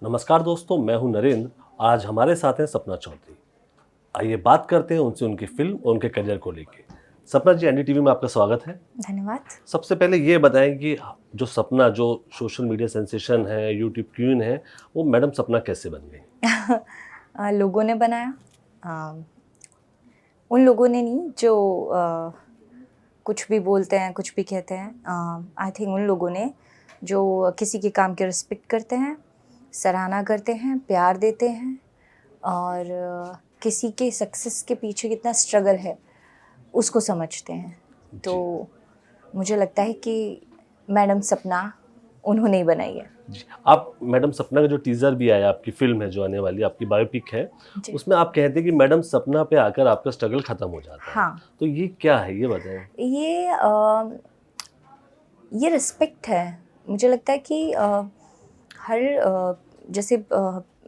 नमस्कार दोस्तों, मैं हूं नरेंद्र। आज हमारे साथ हैं सपना चौधरी। आइए बात करते हैं उनसे उनकी फिल्म और उनके करियर को लेके। सपना जी, एनडीटीवी में आपका स्वागत है। धन्यवाद। सबसे पहले ये बताएं कि जो सपना जो सोशल मीडिया सेंसेशन है, यूट्यूब क्वीन है, वो मैडम सपना कैसे बन गई? लोगों ने बनाया। उन लोगों ने नहीं जो कुछ भी बोलते हैं, कुछ भी कहते हैं। आई थिंक उन लोगों ने जो किसी के काम की रिस्पेक्ट करते हैं, सराहना करते हैं, प्यार देते हैं और किसी के सक्सेस के पीछे कितना स्ट्रगल है उसको समझते हैं। तो मुझे लगता है कि मैडम सपना उन्होंने ही बनाई है। जी, आप मैडम सपना का जो टीजर भी आया, आपकी फिल्म है जो आने वाली, आपकी बायोपिक है, उसमें आप कहते हैं कि मैडम सपना पे आकर आपका स्ट्रगल खत्म हो जाता है। हाँ, तो ये क्या है, ये बताएं। ये रिस्पेक्ट है। मुझे लगता है कि जैसे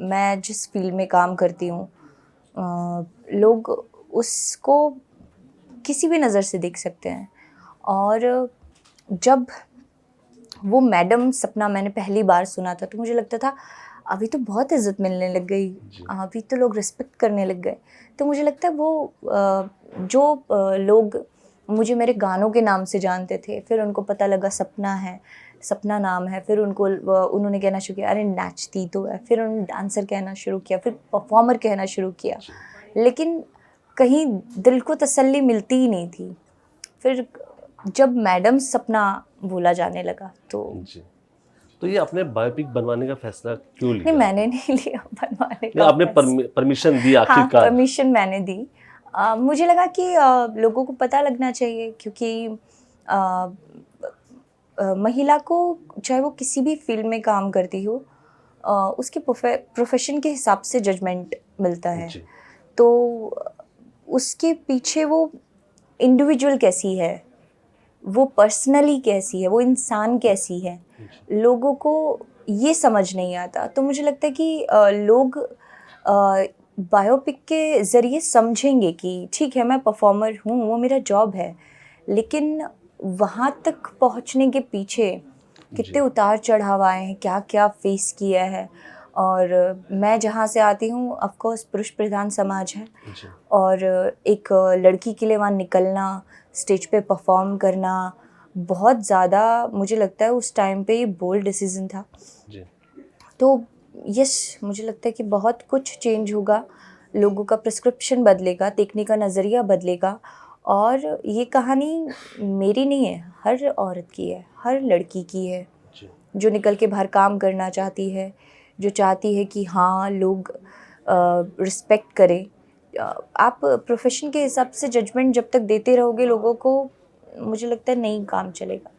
मैं जिस फील्ड में काम करती हूँ, लोग उसको किसी भी नज़र से देख सकते हैं। और जब वो मैडम सपना मैंने पहली बार सुना था तो मुझे लगता था अभी तो बहुत इज़्ज़त मिलने लग गई, अभी तो लोग रिस्पेक्ट करने लग गए। तो मुझे लगता है वो लोग मुझे मेरे गानों के नाम से जानते थे, फिर उनको पता लगा सपना है, सपना नाम है, फिर उन्होंने कहना शुरू किया अरे नाचती तो है, फिर उन्होंने डांसर कहना शुरू किया, फिर परफॉर्मर कहना शुरू किया, लेकिन कहीं दिल को तसल्ली मिलती ही नहीं थी। फिर जब मैडम सपना बोला जाने लगा तो ये आपने बायोपिक बनवाने का फैसला क्यों लिया? नहीं, मैंने नहीं लिया बनवाने का। आपने परमिशन दी आखिरकार? हाँ, परमिशन मैंने दी। मुझे लगा कि लोगों को पता लगना चाहिए, क्योंकि महिला को चाहे वो किसी भी फील्ड में काम करती हो, उसके प्रोफेशन के हिसाब से जजमेंट मिलता है। तो उसके पीछे वो इंडिविजुअल कैसी है, वो पर्सनली कैसी है, वो इंसान कैसी है, लोगों को ये समझ नहीं आता। तो मुझे लगता है कि लोग बायोपिक के ज़रिए समझेंगे कि ठीक है, मैं परफॉर्मर हूँ, वो मेरा जॉब है, लेकिन वहाँ तक पहुँचने के पीछे कितने उतार चढ़ाव आए हैं, क्या क्या फेस किया है। और मैं जहाँ से आती हूँ, ऑफ कोर्स पुरुष प्रधान समाज है, और एक लड़की के लिए वहाँ निकलना, स्टेज पे परफॉर्म करना, बहुत ज़्यादा मुझे लगता है उस टाइम पे ये बोल्ड डिसीजन था। तो यस, मुझे लगता है कि बहुत कुछ चेंज होगा, लोगों का प्रिस्क्रिप्शन बदलेगा, देखने का नज़रिया बदलेगा। और ये कहानी मेरी नहीं है, हर औरत की है, हर लड़की की है जो निकल के बाहर काम करना चाहती है, जो चाहती है कि हाँ लोग रिस्पेक्ट करें। आप प्रोफेशन के हिसाब से जजमेंट जब तक देते रहोगे लोगों को, मुझे लगता है नहीं काम चलेगा।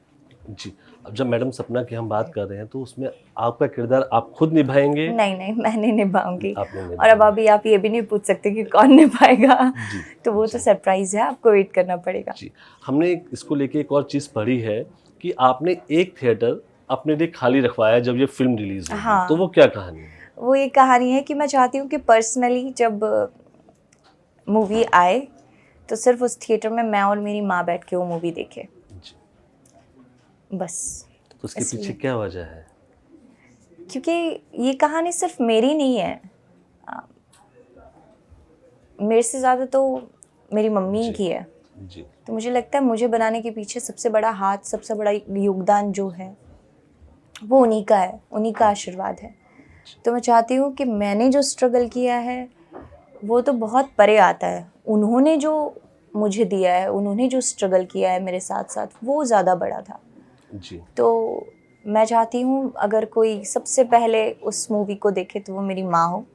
जी, अब जब मैडम सपना की हम बात कर रहे हैं तो उसमें आपका किरदार आप खुद निभाएंगे? नहीं, मैं नहीं निभाऊंगी। और अब अभी आप ये भी नहीं पूछ सकते कि कौन निभाएगा। तो वो तो सरप्राइज है, आपको वेट करना पड़ेगा। जी, हमने इसको लेके एक और चीज़ पढ़ी है कि आपने एक थिएटर अपने लिए खाली रखवाया जब ये फिल्म रिलीज हुई। हाँ, तो वो क्या कहानी है? वो ये कहानी है कि मैं चाहती हूँ कि पर्सनली जब मूवी आए तो सिर्फ उस थिएटर में मैं और मेरी माँ बैठ के वो मूवी देखे, बस। तो उसके पीछे क्या वजह है? क्योंकि ये कहानी सिर्फ मेरी नहीं है, मेरे से ज़्यादा तो मेरी मम्मी की है। तो मुझे लगता है मुझे बनाने के पीछे सबसे बड़ा हाथ, सबसे बड़ा योगदान जो है वो उन्हीं का है, उन्हीं का आशीर्वाद है। तो मैं चाहती हूँ कि मैंने जो स्ट्रगल किया है वो तो बहुत परे आता है, उन्होंने जो मुझे दिया है, उन्होंने जो स्ट्रगल किया है मेरे साथ साथ, वो ज़्यादा बड़ा था। तो मैं चाहती हूँ अगर कोई सबसे पहले उस मूवी को देखे तो वो मेरी माँ हो,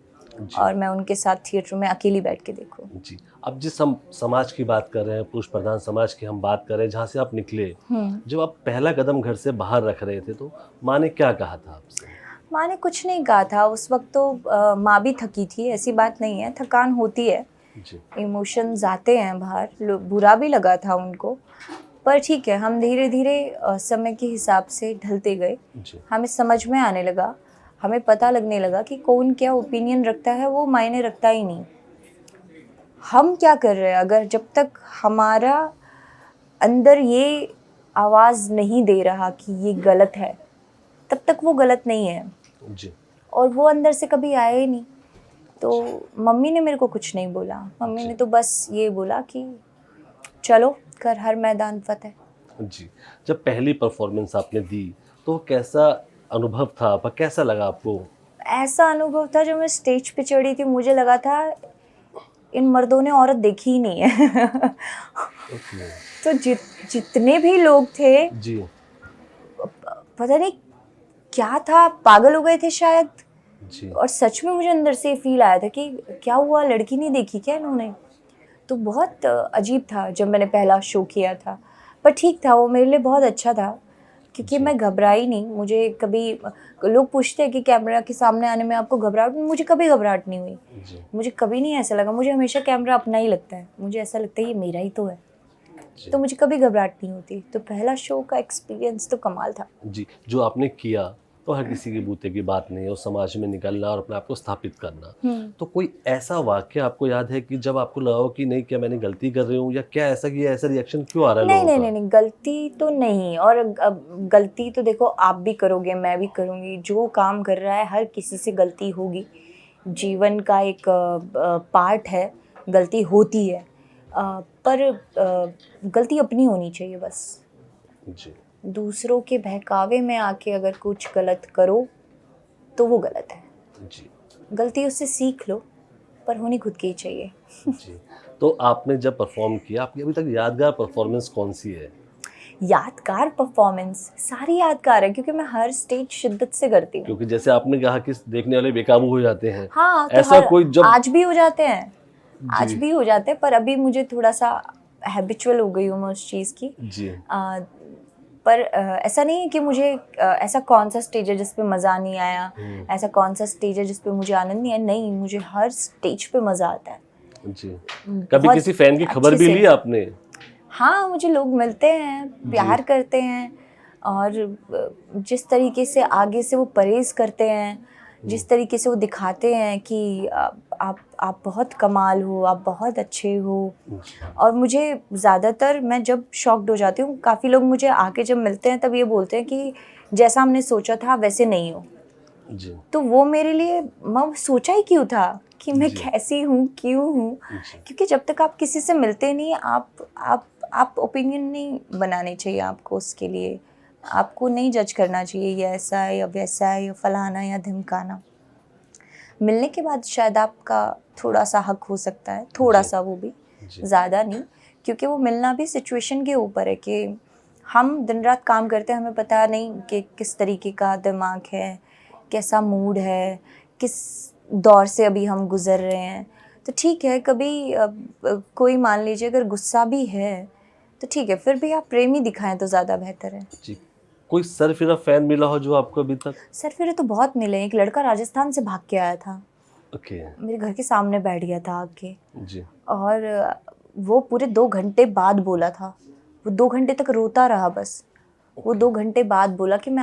और मैं उनके साथ थिएटर में अकेली बैठ के देखूँ। जी, अब जिस हम समाज की बात कर रहे हैं, पुरुष प्रधान समाज की हम बात कर रहे हैं, जहाँ से आप निकले, जब आप पहला कदम घर से बाहर रख रहे थे तो माँ ने क्या कहा था आपसे? माँ ने कुछ नहीं कहा था उस वक्त। तो माँ भी थकी थी, ऐसी बात नहीं है, थकान होती है, इमोशंस आते हैं बाहर, बुरा भी लगा था उनको, पर ठीक है, हम धीरे धीरे समय के हिसाब से ढलते गए, हमें समझ में आने लगा, हमें पता लगने लगा कि कौन क्या ओपिनियन रखता है, वो मायने रखता ही नहीं। हम क्या कर रहे हैं, अगर जब तक हमारा अंदर ये आवाज़ नहीं दे रहा कि ये गलत है, तब तक वो गलत नहीं है। और वो अंदर से कभी आया ही नहीं। तो मम्मी ने मेरे को कुछ नहीं बोला, मम्मी ने तो बस ये बोला कि चलो कर हर मैदान फतेह। जी, जब पहली परफॉर्मेंस आपने दी तो कैसा अनुभव था आपका, कैसा लगा आपको? ऐसा अनुभव था, जब मैं स्टेज पे चढ़ी थी मुझे लगा था इन मर्दों ने औरत देखी ही नहीं है। ओके। तो जितने भी लोग थे, जी। पता नहीं क्या था, पागल हो गए थे शायद। जी। और सच में मुझे अंदर से फील आया था कि क्या हुआ, लड़की नहीं देखी क्या इन्होंने। तो बहुत अजीब था जब मैंने पहला शो किया था, पर ठीक था, वो मेरे लिए बहुत अच्छा था क्योंकि जी। मैं घबराई नहीं। मुझे कभी लोग पूछते हैं कि कैमरा के सामने आने में आपको घबराहट, मुझे कभी घबराहट नहीं हुई। जी। मुझे कभी नहीं ऐसा लगा, मुझे हमेशा कैमरा अपना ही लगता है, मुझे ऐसा लगता है ये मेरा ही तो है। जी। तो मुझे कभी घबराहट नहीं होती। तो पहला शो का एक्सपीरियंस तो कमाल था। जी, जो आपने किया तो हर किसी के बूते की बात नहीं है, उस समाज में निकलना और अपने आप को स्थापित करना। तो कोई ऐसा वाक़या आपको याद है कि जब आपको लगा हो कि नहीं, क्या मैंने गलती कर रही हूँ, या क्या ऐसा कि ऐसा रिएक्शन क्यों आ रहा है नहीं लोगों नहीं का? नहीं नहीं, गलती तो नहीं। और गलती तो देखो आप भी करोगे, मैं भी करूँगी, जो काम कर रहा है हर किसी से गलती होगी। जीवन का एक पार्ट है, गलती होती है। पर गलती अपनी होनी चाहिए बस। जी। दूसरों के बहकावे में आके अगर कुछ गलत करो तो वो गलत है। जी। गलती उससे सीख लो, पर होनी खुद की ही चाहिए। जी। तो आपने जब परफ़ॉर्म किया, आपकी अभी तक यादगार परफ़ॉर्मेंस कौन-सी है? यादगार परफॉर्मेंस सारी यादगार है क्योंकि मैं हर स्टेज शिद्दत से करती हूँ। क्योंकि जैसे आपने कहा कि देखने वाले बेकाबू हो जाते हैं, हाँ, तो ऐसा कोई जब आज भी हो जाते हैं, आज जी। भी हो जाते हैं, पर अभी मुझे थोड़ा-सा हैबिचुअल हो गई हूँ मैं उस चीज़ की। जी। पर ऐसा नहीं है कि मुझे ऐसा कौन-सा स्टेज है जिस पे मज़ा नहीं आया, ऐसा कौन-सा स्टेज है जिस पे मुझे आनंद नहीं आया। नहीं, मुझे हर स्टेज पे मज़ा आता है। जी। कभी बहुत किसी फ़ैन की खबर अच्छे भी से। ली आपने? हाँ, मुझे लोग मिलते हैं, जी। प्यार करते हैं, और जिस तरीके से आगे से वो परहेज़ करते हैं, जिस तरीके से वो दिखाते हैं कि आप बहुत कमाल हो, आप बहुत अच्छे हो। जी। और मुझे ज़्यादातर, मैं जब शॉक्ड हो जाती हूँ, काफ़ी लोग मुझे आके जब मिलते हैं तब ये बोलते हैं कि जैसा हमने सोचा था वैसे नहीं हो। जी। तो वो मेरे लिए, मैं सोचा ही क्यों था कि मैं जी। कैसी हूँ, क्यों हूँ। जी। क्योंकि जब तक आप किसी से मिलते नहीं, आप ओपिनियन नहीं बनाने चाहिए आपको उसके लिए। आपको नहीं जज करना चाहिए ये ऐसा है या वैसा है या फलाना या ढिमकाना। मिलने के बाद शायद आपका थोड़ा-सा हक हो सकता है, जी। थोड़ा-सा, वो भी, जी। ज़्यादा नहीं। क्योंकि वो मिलना भी सिचुएशन के ऊपर है कि हम दिन-रात काम करते हैं, हमें पता नहीं कि किस तरीके का दिमाग है, कैसा मूड है, किस दौर से अभी हम गुज़र रहे हैं। तो ठीक है, कभी कोई मान लीजिए अगर गुस्सा भी है, तो ठीक है, फिर भी आप प्रेम ही दिखाएँ तो ज़्यादा बेहतर है। जी। कोई सरफिरा फ़ैन मिला हो जो आपको अभी तक? सरफिरे तो बहुत मिले हैं। एक लड़का राजस्थान से भाग के आया था, ओके। मेरे घर के सामने बैठ गया था आके। जी। और वो पूरे 2 घंटे बाद बोला था। वो 2 घंटे तक रोता रहा बस। वो 2 घंटे बाद बोला कि मैं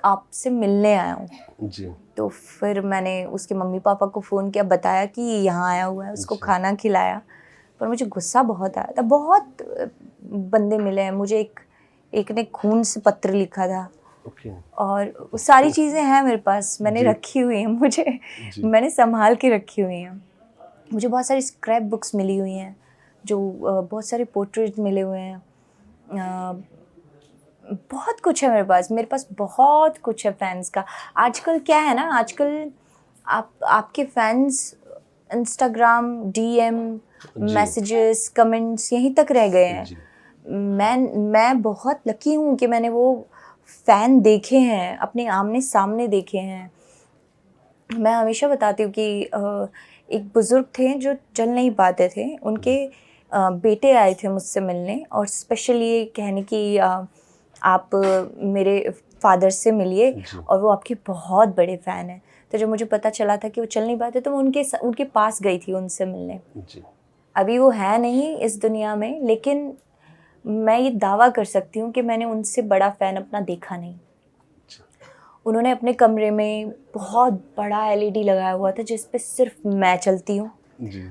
आपसे मिलने आया हूँ। जी। तो फिर मैंने उसके मम्मी-पापा को फ़ोन किया, बताया कि ये यहाँ आया हुआ है, उसको जी। खाना खिलाया। पर मुझे गुस्सा बहुत आया था। बहुत बंदे मिले हैं मुझे। एक ने खून से पत्र लिखा था। ओके। और वो सारी चीज़ें हैं मेरे पास, मैंने जी। रखी हुई हैं, मुझे जी। मैंने सँभाल के रखी हुई हैं। मुझे बहुत सारी स्क्रैप बुक्स मिली हुई हैं, जो बहुत सारे पोर्ट्रेट मिले हुए हैं। बहुत कुछ है मेरे पास बहुत कुछ है फैन्स का। आजकल क्या है ना, आजकल आपके फैन्स इंस्टाग्राम, डीएम, जी। मैसेजेस, कमेंट्स यहीं तक रह गए हैं। जी। मैं बहुत लकी हूँ कि मैंने वो फ़ैन देखे हैं, अपने आमने-सामने देखे हैं। मैं हमेशा बताती हूँ कि एक बुज़ुर्ग थे जो चल नहीं पाते थे, उनके बेटे आए थे मुझसे मिलने, और स्पेशल ये कहने कि आप मेरे फ़ादर से मिलिए, जी। और वो आपके बहुत बड़े फ़ैन हैं। तो जब मुझे पता चला था कि वो चल नहीं पाते, तो मैं उनके पास गई थी उनसे मिलने। जी। अभी वो है नहीं इस दुनिया में, लेकिन मैं ये दावा कर सकती हूँ कि मैंने उनसे बड़ा फ़ैन अपना देखा नहीं। उन्होंने अपने कमरे में बहुत बड़ा एलईडी लगाया हुआ था जिस पे सिर्फ मैं चलती हूँ। जी।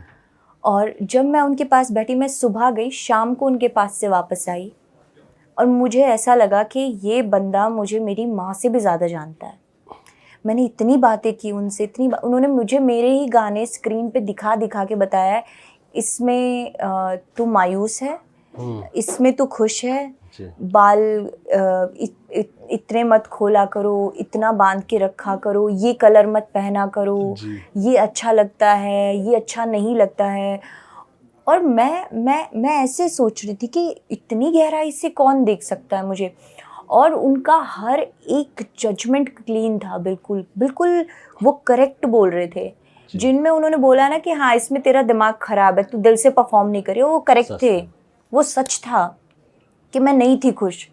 और जब मैं उनके पास बैठी, मैं सुबह गई, शाम को उनके पास से वापस आई, और मुझे ऐसा लगा कि ये बंदा मुझे मेरी माँ से भी ज़्यादा जानता है। मैंने इतनी बातें की उनसे, उन्होंने मुझे मेरे ही गाने स्क्रीन पे दिखा दिखा के बताया, इसमें तू मायूस है, इसमें तू खुश है, बाल इतने मत खोला करो, इतना बांध के रखा करो, ये कलर मत पहना करो, ये अच्छा लगता है, ये अच्छा नहीं लगता है। और मैं ऐसे सोच रही थी कि इतनी गहराई से कौन देख सकता है मुझे। और उनका हर एक जजमेंट क्लीन था, बिल्कुल बिल्कुल वो करेक्ट बोल रहे थे। जिनमें उन्होंने बोला ना कि हाँ इसमें तेरा दिमाग खराब है, तू दिल से परफॉर्म नहीं करी, वो करेक्ट थे, वो सच था कि मैं नहीं थी खुश।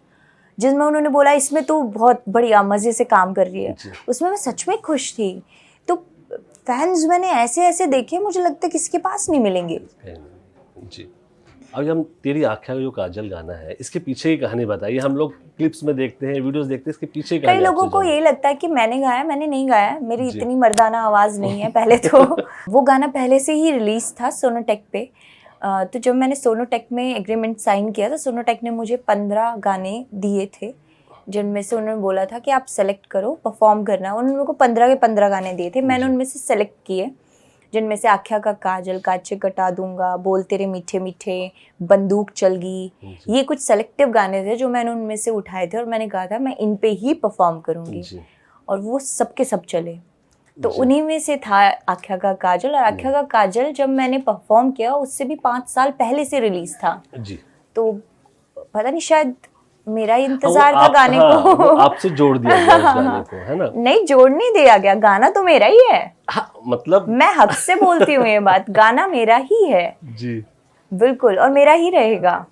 जिसमें उन्होंने बोला इसमें तू बहुत बढ़िया मज़े से काम कर रही है, उसमें मैं सच में खुश थी। तो फैंस मैंने ऐसे ऐसे देखे, मुझे लगता है किसके पास नहीं मिलेंगे। जी, अभी हम तेरी आँखें का जो काजल गाना है, इसके पीछे की कहानी बताइए। हम लोग क्लिप्स में देखते हैं, वीडियोस देखते हैं, इसके पीछे की कई लोगों को ये लगता है कि मैंने गाया, मैंने नहीं गाया, मेरी इतनी मर्दाना आवाज़ नहीं है पहले तो। वो गाना पहले से ही रिलीज था सोनोटेक पे। तो जब मैंने सोनोटेक में एग्रीमेंट साइन किया तो सोनोटेक ने मुझे 15 गाने दिए थे, जिनमें से उन्होंने बोला था कि आप सेलेक्ट करो, परफॉर्म करना। उन्होंने मेरे को 15 के 15 गाने दिए थे, मैंने उनमें से सेलेक्ट किए, जिनमें से आँखिया का काजल, काचे कटा दूंगा, बोल तेरे मीठे मीठे, बंदूक चल गई, ये कुछ सेलेक्टिव गाने थे जो मैंने उनमें से उठाए थे और मैंने कहा था मैं इन पे ही परफॉर्म करूँगी। और वो सबके सब चले। तो उन्हीं में से था आँखिया का काजल। और आँखिया का काजल जब मैंने परफॉर्म किया उससे भी 5 साल पहले से रिलीज था जी। तो पता नहीं शायद मेरा इंतजार था गाने को। वो आपसे जोड़ दिया गया उस गाने को, है ना? नहीं, जोड़ नहीं दिया गया, गाना तो मेरा ही है। मतलब मैं हक से बोलती हूँ ये बात, गाना मेरा ही है जी, बिल्कुल, और मेरा ही रहेगा।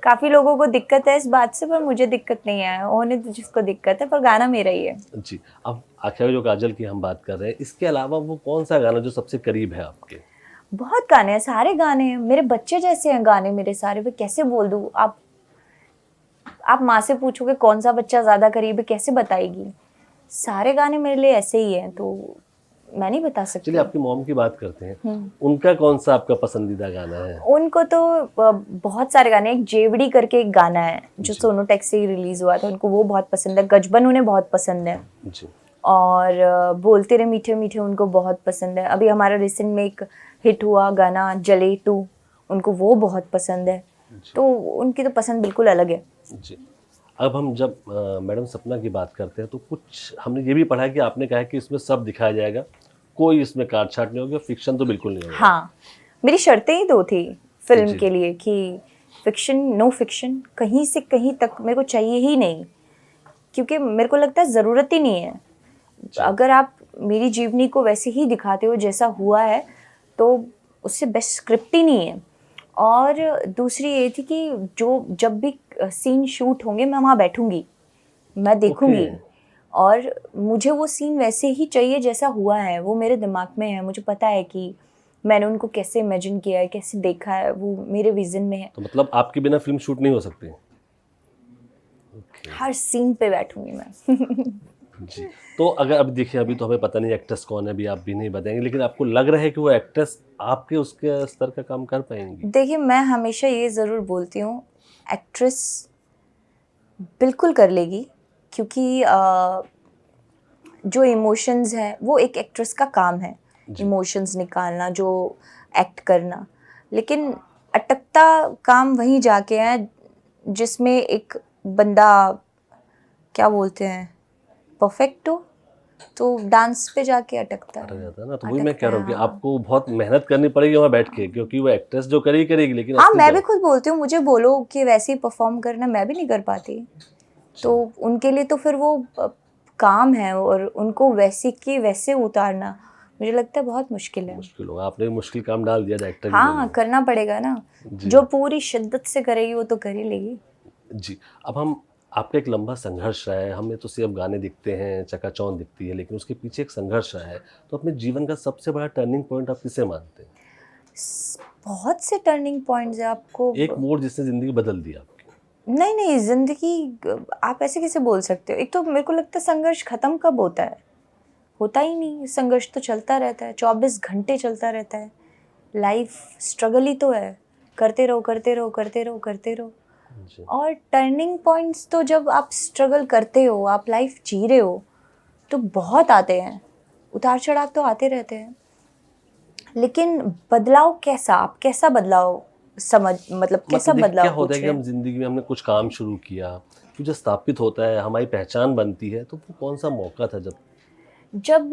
काफी लोगों को दिक्कत है इस बात से, पर मुझे दिक्कत नहीं है, होने तो जिसको दिक्कत है, पर गाना मेरा ही है जी। अब आखिर जो काजल की हम बात कर रहे हैं, इसके अलावा वो कौन सा गाना जो सबसे करीब है आपके? बहुत गाने हैं, सारे गाने हैं, मेरे बच्चे जैसे हैं गाने मेरे सारे। मैं कैसे बोल दूं, आप माँ से पूछोगे कौन सा बच्चा ज्यादा करीब है, कैसे बताएगी? सारे गाने मेरे लिए ऐसे ही हैं, तो मैं नहीं बता सकती। चलिए आपकी मॉम की बात करते हैं, उनका कौन सा आपका पसंदीदा गाना है? उनको तो बहुत सारे गाने, एक जेवड़ी करके एक गाना है जो सोनोटेक से ही रिलीज हुआ था, उनको वो बहुत पसंद है। गजबन उन्हें बहुत पसंद है जी। और बोलते रहे मीठे मीठे उनको बहुत पसंद है। अभी हमारा रिसेंट में एक हिट हुआ गाना जले 2, उनको वो बहुत पसंद है। तो उनकी तो पसंद बिल्कुल अलग है जी। अब हम जब मैडम सपना की बात करते हैं तो कुछ हमने ये भी पढ़ा है कि आपने कहा कि इसमें सब दिखाया जाएगा, कोई इसमें काट छाट नहीं होगी, फिक्शन तो बिल्कुल नहीं होगा। हाँ, मेरी शर्तें ही 2 थी फिल्म के लिए कि फिक्शन, नो फिक्शन, कहीं से कहीं तक मेरे को चाहिए ही नहीं, क्योंकि मेरे को लगता है ज़रूरत ही नहीं है। अगर आप मेरी जीवनी को वैसे ही दिखाते हो जैसा हुआ है तो उससे बेस्ट स्क्रिप्ट ही नहीं है। और दूसरी ये थी कि जब भी सीन शूट होंगे मैं वहाँ बैठूंगी, मैं देखूंगी और मुझे वो सीन वैसे ही चाहिए जैसा हुआ है, वो मेरे दिमाग में है, मुझे पता है कि मैंने उनको कैसे इमेजिन किया है, कैसे देखा है, वो मेरे विजन में है। तो मतलब आपके बिना फिल्म शूट नहीं हो सकती? हर सीन पे बैठूंगी मैं जी। तो अगर अब देखिए, अभी तो हमें पता नहीं एक्ट्रेस कौन है, अभी आप भी नहीं बताएंगे, लेकिन आपको लग रहा है कि वो एक्ट्रेस आपके उसके स्तर का काम कर पाएंगी? देखिए, मैं हमेशा ये ज़रूर बोलती हूँ, एक्ट्रेस बिल्कुल कर लेगी, क्योंकि जो इमोशंस हैं वो एक एक्ट्रेस का काम है, इमोशंस निकालना, जो एक्ट करना। लेकिन अटकता काम वहीं जाके है जिसमें एक बंदा, क्या बोलते हैं, परफेक्ट हो, तो डांस पे जाके अटकता है ना। तो वही मैं कह रहा हूँ कि आपको बहुत मेहनत करनी पड़ेगी वहाँ बैठ के, क्योंकि वो एक्ट्रेस जो करेगी, लेकिन हाँ, मैं भी खुद बोलती हूँ, मुझे बोलो कि वैसे ही परफॉर्म करना, मैं भी नहीं कर पाती। तो उनके लिए तो फिर वो काम है, और उनको वैसे की वैसे उतारना मुझे लगता है बहुत मुश्किल है। मुश्किल होगा, आपने मुश्किल काम डाल दिया डायरेक्टर। हाँ, करना पड़ेगा ना, जो पूरी शिद्दत से करेगी वो तो कर ही लेगी जी। अब हम, आपका एक लंबा संघर्ष रहा है, हमें तो सिर्फ गाने दिखते हैं, चकाचौंध दिखती है, लेकिन उसके पीछे एक संघर्ष रहा है। तो अपने जीवन का सबसे बड़ा टर्निंग पॉइंट आप किसे मानते हैं? बहुत से टर्निंग पॉइंट्स है। आपको एक मोड़ जिसने जिंदगी बदल दी आपकी? नहीं, जिंदगी आप ऐसे कैसे बोल सकते हो? एक तो मेरे को लगता है संघर्ष खत्म कब होता है, होता ही नहीं। संघर्ष तो चलता रहता है, 24 घंटे चलता रहता है। लाइफ स्ट्रगल ही तो है, करते रहो करते रहो करते रहो करते रहो। और टर्निंग पॉइंट्स तो जब आप स्ट्रगल करते हो, आप लाइफ जी रहे हो, तो बहुत आते हैं, उतार चढ़ाव तो आते रहते हैं, लेकिन बदलाव कैसा, आप कैसा बदलाव समझ, मतलब कैसा देखिए, बदलाव क्या होता पूछ है कि रहे हम हैं? जिंदगी में हमने कुछ काम शुरू किया, फिर जो स्थापित होता है, हमारी पहचान बनती है, तो वो कौन सा मौका था जब? जब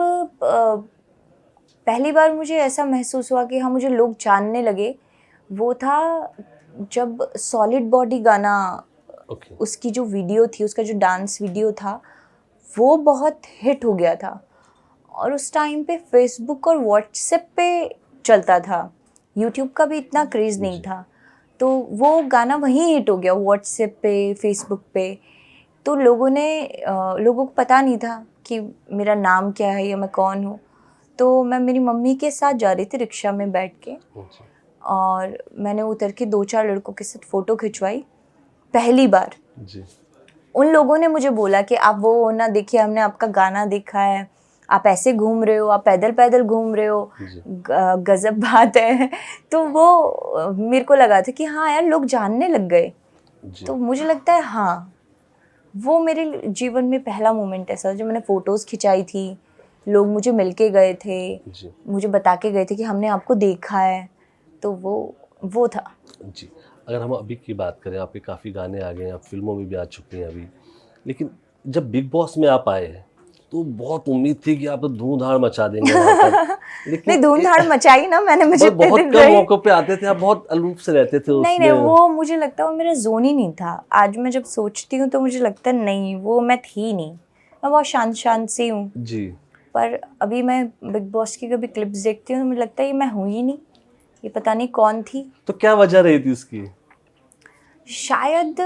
पहली बार मुझे ऐसा महसूस हुआ कि हाँ मुझे लोग जानने लगे, वो था जब सॉलिड बॉडी गाना, ओके। उसकी जो वीडियो थी, उसका जो डांस वीडियो था, वो बहुत हिट हो गया था। और उस टाइम पे फेसबुक और व्हाट्सएप पे चलता था, यूट्यूब का भी इतना क्रेज़ नहीं जी। था। तो वो गाना वहीं हिट हो गया, व्हाट्सएप पे, फेसबुक पे। तो लोगों को पता नहीं था कि मेरा नाम क्या है या मैं कौन हूँ। तो मैं मेरी मम्मी के साथ जा रही थी रिक्शा में बैठ के, जी। और मैंने उतर के 2-4 लड़कों के साथ फ़ोटो खिंचवाई पहली बार। जी। उन लोगों ने मुझे बोला कि आप वो हो ना, देखिए हमने आपका गाना देखा है, आप ऐसे घूम रहे हो, आप पैदल पैदल घूम रहे हो, जी। गजब बात है। तो वो मेरे को लगा था कि हाँ यार, लोग जानने लग गए। जी। तो मुझे लगता है हाँ, वो मेरे जीवन में पहला मोमेंट ऐसा जो मैंने फ़ोटोज़ खिंचाई थी, लोग मुझे मिल के गए थे, जी। मुझे बता के गए थे कि हमने आपको देखा है। तो वो था। जी। अगर हम अभी की बात करें, आपके काफ़ी गाने आ गए हैं, आप फ़िल्मों में भी आ चुके हैं अभी। लेकिन जब बिग बॉस में आप आए हैं, तो बहुत उम्मीद थी कि आप तो धूम-धाम मचा देंगे वहाँ पर। नहीं, लेकिन धूम-धाड़ मचाई ना मैंने, मुझे इतने बहुत दिन कम रहे। मौकों पे आते थे, आप बहुत अलूप से रहते थे नहीं नहीं, उसमें। वो मुझे लगता है वो मेरा जोन ही नहीं था। आज मैं जब सोचती हूँ तो मुझे लगता है नहीं, वो मैं थी नहीं। मैं बहुत शांत शांत सी हूँ। जी। पर अभी मैं बिग बॉस की कभी क्लिप्स देखती हूँ तो मुझे लगता है ये मैं हूँ ही नहीं, ये पता नहीं कौन थी। तो क्या वजह रही थी उसकी? शायद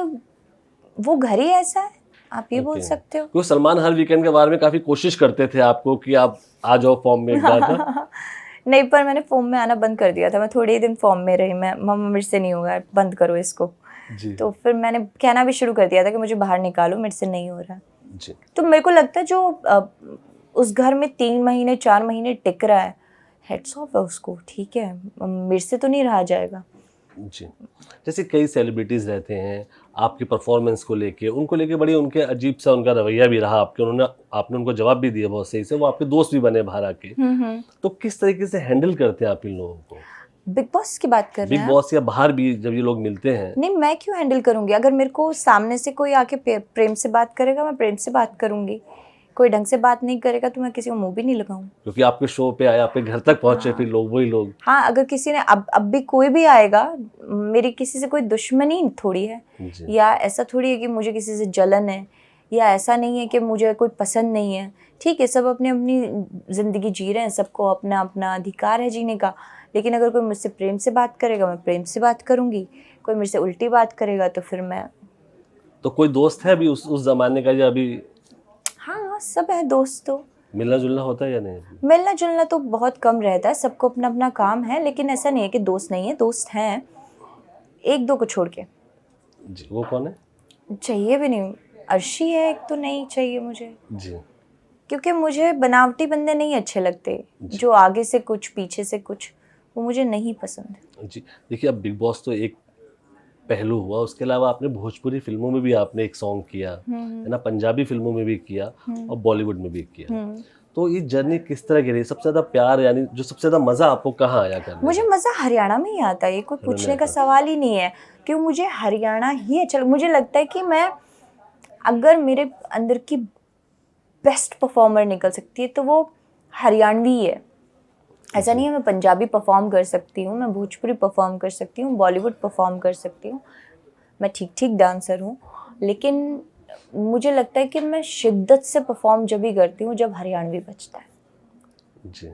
वो घर ही ऐसा है, आप ये बोल ओके। सकते हो। क्योंकि सलमान हर वीकेंड के बारे में काफ़ी कोशिश करते थे आपको कि आप आ जाओ फॉर्म में एक बार ना। नहीं, पर मैंने फॉर्म में आना बंद कर दिया था। मैं थोड़े ही दिन फॉर्म में रही, मैं मम्मा मेरे से नहीं होगा, बंद करो इसको। जी। तो फिर मैंने कहना भी शुरू कर दिया था कि मुझे बाहर निकालो, मेरे से नहीं हो रहा। जी। तो मेरे को लगता है जो उस घर में 3 महीने 4 महीने टिक रहा है, हेड्स ऑफ है उसको, ठीक है, मेरे से तो नहीं रहा जाएगा। जी। जैसे कई सेलिब्रिटीज़ रहते हैं, आपकी परफ़ॉर्मेंस को लेके, उनको लेके बड़ी उनके अजीब-सा उनका रवैया भी रहा आपके, आपने उनको जवाब भी दिया बहुत सही से, वो आपके दोस्त भी बने बाहर आके। तो किस तरीके से हैंडल करते हैं आप इन लोगों को? बिग बॉस की बात कर रहे बिग हैं आप? बॉस या बाहर भी जब ये लोग मिलते हैं? नहीं, मैं क्यों हैंडल करूँगी? अगर मेरे को सामने से कोई आके प्रेम से बात करेगा, मैं प्रेम से बात करूँगी। कोई ढंग से बात नहीं करेगा तो मैं किसी को मुँह भी नहीं लगाऊँ। क्योंकि आपके शो पे आए, आपके घर तक पहुँचे, फिर लोग वही लोग। हाँ, अगर किसी ने अब भी कोई भी आएगा, मेरी किसी से कोई दुश्मनी थोड़ी है, जी। या ऐसा थोड़ी है कि मुझे किसी से जलन है, या ऐसा नहीं है कि मुझे कोई पसंद नहीं है। ठीक है, सब अपनी अपनी ज़िंदगी जी रहे हैं, सबको अपना अपना अधिकार है जीने का। लेकिन अगर कोई मुझसे प्रेम से बात करेगा, मैं प्रेम से बात करूँगी। कोई मेरे से उल्टी बात करेगा तो फिर मैं, तो कोई दोस्त है अभी उस ज़माने का, या अभी हाँ, सब है दोस्त तो। मिलना-जुलना होता है या नहीं? मिलना जुलना तो बहुत कम रहता है, सबको अपना अपना काम है, लेकिन ऐसा नहीं है कि दोस्त नहीं है, दोस्त हैं, 1-2 को छोड़ के। जी। वो कौन है? चाहिए भी नहीं, अर्शी है एक, तो नहीं चाहिए मुझे, जी। क्योंकि मुझे बनावटी बंदे नहीं अच्छे लगते, जो आगे से कुछ पीछे से कुछ, वो मुझे नहीं पसंद। जी। देखिए, अब बिग बॉस तो एक पहलू हुआ, उसके अलावा आपने भोजपुरी फ़िल्मों में भी आपने एक सॉन्ग किया, है ना? पंजाबी फ़िल्मों में भी किया और बॉलीवुड में भी किया। तो ये जर्नी किस तरह की रही? सबसे ज़्यादा प्यार, यानी जो सबसे ज़्यादा मज़ा आपको कहाँ आया करने मुझे में? मज़ा हरियाणा में ही आता है, ये कोई हरियाणा पूछने का आता है। सवाल ही नहीं है, क्यों मुझे हरियाणा ही अच्छा मुझे लगता है कि मैं, अगर मेरे अंदर की बेस्ट परफॉर्मर निकल सकती है तो वो हरियाणवी है। ऐसा नहीं है मैं पंजाबी परफॉर्म कर सकती हूँ, मैं भोजपुरी परफॉर्म कर सकती हूँ, बॉलीवुड परफॉर्म कर सकती हूँ, मैं ठीक ठीक डांसर हूँ, लेकिन मुझे लगता है कि मैं शिद्दत से परफॉर्म जब भी करती हूँ जब हरियाणवी बजता है, जी।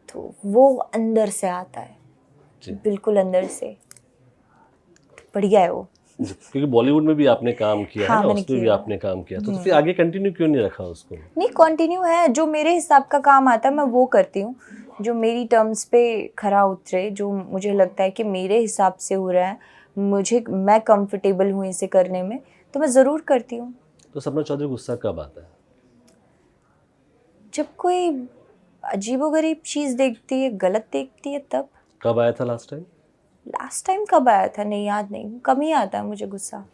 तो वो अंदर से आता है, जी। बिल्कुल अंदर से, तो बढ़िया है वो। जी। क्योंकि बॉलीवुड में भी आपने काम किया है हाँ, ना, मैंने उसमें भी किया है। आपने काम किया, तो फिर आगे कंटिन्यू क्यों नहीं रखा उसको? नहीं, कंटिन्यू है, जो मेरे हिसाब का काम आता है मैं वो करती हूँ, जो मेरी टर्म्स पे खरा उतरे, जो मुझे लगता है कि मेरे हिसाब से हो रहा है, मैं कंफर्टेबल हूँ इसे करने में, तो मैं ज़रूर करती हूँ। तो सपना चौधरी, गुस्सा कब आता है? जब कोई अजीबोगरीब चीज़ देखती है, गलत देखती है, तब। कब आया था लास्ट टाइम? लास्ट टाइम कब आया था नहीं याद नहीं, कम ही आता है मुझे गुस्सा,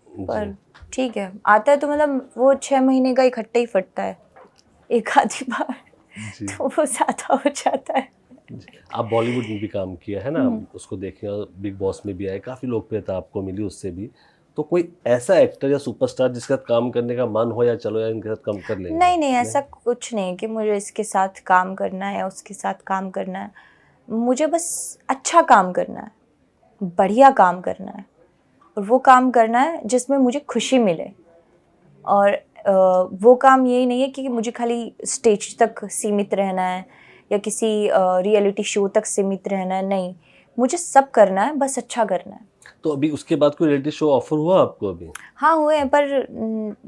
जी। पर ठीक है, आता है तो मतलब वो 6 महीने का इकट्ठा ही फटता है। एक आधी बार, जी। तो वो ज़्यादा हो जाता है। जी। आप बॉलीवुड में भी काम किया है ना, उसको देखें, और बिग बॉस में भी आए, काफ़ी लोकप्रियता आपको मिली उससे भी। तो कोई ऐसा एक्टर या सुपरस्टार जिसके साथ काम करने का मन हो, या चलो यार इनके साथ काम कर लेंगे? नहीं नहीं, ऐसा कुछ नहीं कि मुझे इसके साथ काम करना है या उसके साथ काम करना है। मुझे बस अच्छा काम करना है, बढ़िया काम करना है, और वो काम करना है जिसमें मुझे खुशी मिले। और वो काम यही नहीं है कि मुझे खाली स्टेज तक सीमित रहना है या किसी रियलिटी शो तक सीमित रहना है, नहीं, मुझे सब करना है, बस अच्छा करना है। तो अभी उसके बाद कोई रियलिटी शो ऑफर हुआ आपको अभी? हाँ हुए हैं, पर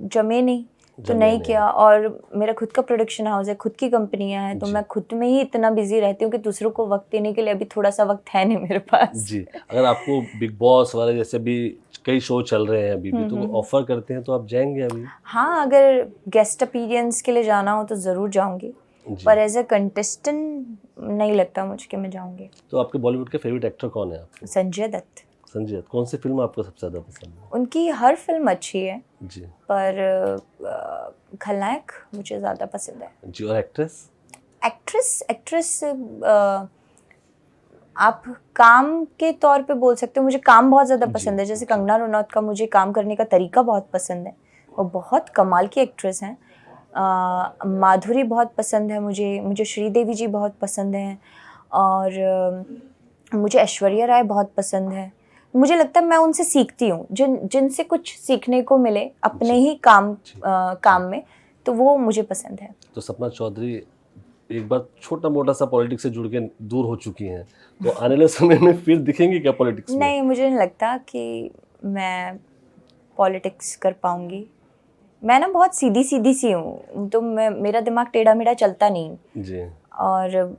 जमे नहीं, तो जमे नहीं नहीं। किया। और मेरा खुद का प्रोडक्शन हाउस है, खुद की कंपनियां हैं, तो जी। मैं खुद में ही इतना बिजी रहती हूँ कि दूसरों को वक्त देने के लिए अभी थोड़ा सा वक्त है नहीं मेरे पास। जी। अगर आपको बिग बॉस वाले जैसे भी कई शो चल रहे हैं अभी भी, तो वो ऑफर करते हैं तो आप जाएंगे अभी? हाँ, अगर गेस्ट अपीयरेंस के लिए जाना हो तो ज़रूर जाऊंगी, जी। पर एज अ कंटेस्टेंट नहीं लगता मुझे कि मैं जाऊंगी। तो आपके बॉलीवुड के फेवरेट एक्टर कौन है आपके? संजय दत्त। संजय दत्त। कौन सी फिल्म आपको सबसे ज़्यादा पसंद है? उनकी हर फिल्म अच्छी है, जी। पर खलनायक मुझे ज़्यादा पसंद है। जी। और एक्ट्रेस? एक्ट्रेस आप काम के तौर पे बोल सकते हो, मुझे काम बहुत ज़्यादा पसंद है। जैसे कंगना रनौत का मुझे काम करने का तरीका बहुत पसंद है, वो बहुत कमाल की एक्ट्रेस हैं। माधुरी बहुत पसंद है मुझे श्रीदेवी जी बहुत पसंद हैं, और मुझे ऐश्वर्या राय बहुत पसंद है। मुझे लगता है मैं उनसे सीखती हूँ, जिनसे कुछ सीखने को मिले अपने ही काम में, तो वो मुझे पसंद है। तो सपना चौधरी एक बार छोटा मोटा सा पॉलिटिक्स से जुड़ के दूर हो चुकी हैं, तो आने वाले समय में फिर दिखेंगी क्या पॉलिटिक्स में? नहीं, मुझे नहीं लगता कि मैं पॉलिटिक्स कर पाऊंगी। मैं ना बहुत सीधी सीधी सी हूँ, तो मेरा दिमाग टेढ़ा मेढ़ा चलता नहीं। जी। और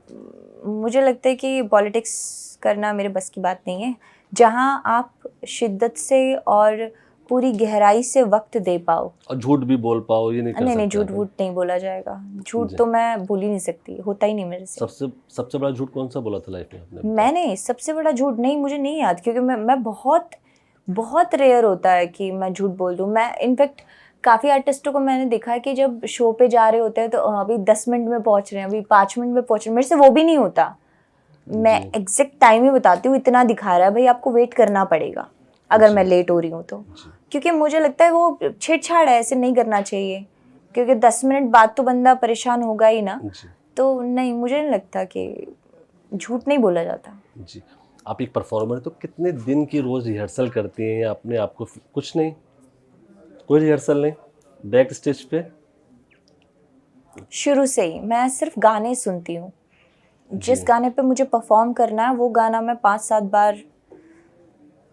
मुझे लगता है कि पॉलिटिक्स करना मेरे बस की बात नहीं है। जहाँ आप शिद्दत से और पूरी गहराई से वक्त दे पाओ। और झूठ भी बोल पाओ, ये नहीं कर नहीं सकते झूठ आप? वूठ नहीं बोला जाएगा, झूठ जी। तो मैं भूल ही नहीं सकती, होता ही नहीं मेरे से। सबसे बड़ा झूठ कौन सा बोला था लाइफ में आपने? मैंने सबसे बड़ा झूठ नहीं, मुझे नहीं याद, क्योंकि मैं बहुत बहुत रेयर होता है कि मैं झूठ बोल दूँ। मैं इनफैक्ट काफ़ी आर्टिस्टों को मैंने देखा है कि जब शो पे जा रहे होते हैं तो अभी 10 मिनट में पहुंच रहे हैं, अभी 5 मिनट में पहुंच रहे हैं, मेरे से वो भी नहीं होता। मैं एग्जैक्ट टाइम ही बताती हूँ, इतना दिखा रहा है भाई, आपको वेट करना पड़ेगा अगर मैं लेट हो रही हूँ तो। क्योंकि मुझे लगता है वो छेड़छाड़ है, ऐसे नहीं करना चाहिए, क्योंकि 10 मिनट बाद तो बंदा परेशान होगा ही ना। तो नहीं, मुझे नहीं लगता कि झूठ नहीं बोला जाता। जी। आप एक परफॉर्मर हैं, तो कितने दिन की रोज़ रिहर्सल करती हैं, या अपने आप को कुछ नहीं, कोई रिहर्सल नहीं बैक स्टेज पे? शुरू से ही मैं सिर्फ गाने सुनती हूँ। जिस गाने पे मुझे परफॉर्म करना है वो गाना मैं 5-7 बार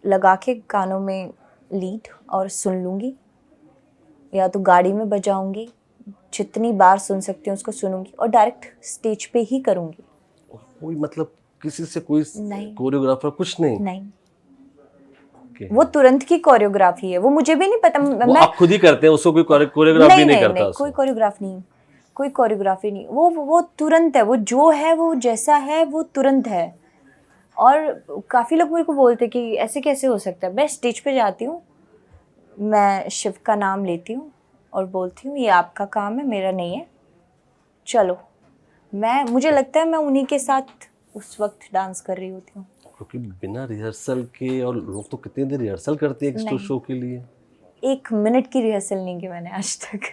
लगा के गानों में लीड और सुन लूँगी, या तो गाड़ी में बजाऊँगी, जितनी बार सुन सकती हूँ उसको सुनूंगी, और डायरेक्ट स्टेज पे ही करूँगी। कोई मतलब किसी से कोई नहीं। कोरियोग्राफर कुछ नहीं? नहीं। वो तुरंत की कोरियोग्राफी है, वो मुझे भी नहीं पता। वो आप खुद ही करते हैं, उसको कोई कोरियोग्राफ भी नहीं करता? नहीं, कोई कोरियोग्राफ नहीं, कोई कोरियोग्राफी नहीं। वो तुरंत है, वो जो है वो जैसा है वो तुरंत है। और काफ़ी लोग मेरे को बोलते कि ऐसे कैसे हो सकता है। मैं स्टेज पे जाती हूँ, मैं शिव का नाम लेती हूँ और बोलती हूँ ये आपका काम है, मेरा नहीं है, चलो। मुझे लगता है मैं उन्हीं के साथ उस वक्त डांस कर रही होती हूँ। क्योंकि बिना रिहर्सल के, और लोग तो कितने देर रिहर्सल करते हैं एक शो के लिए? 1 मिनट की रिहर्सल नहीं की मैंने आज तक।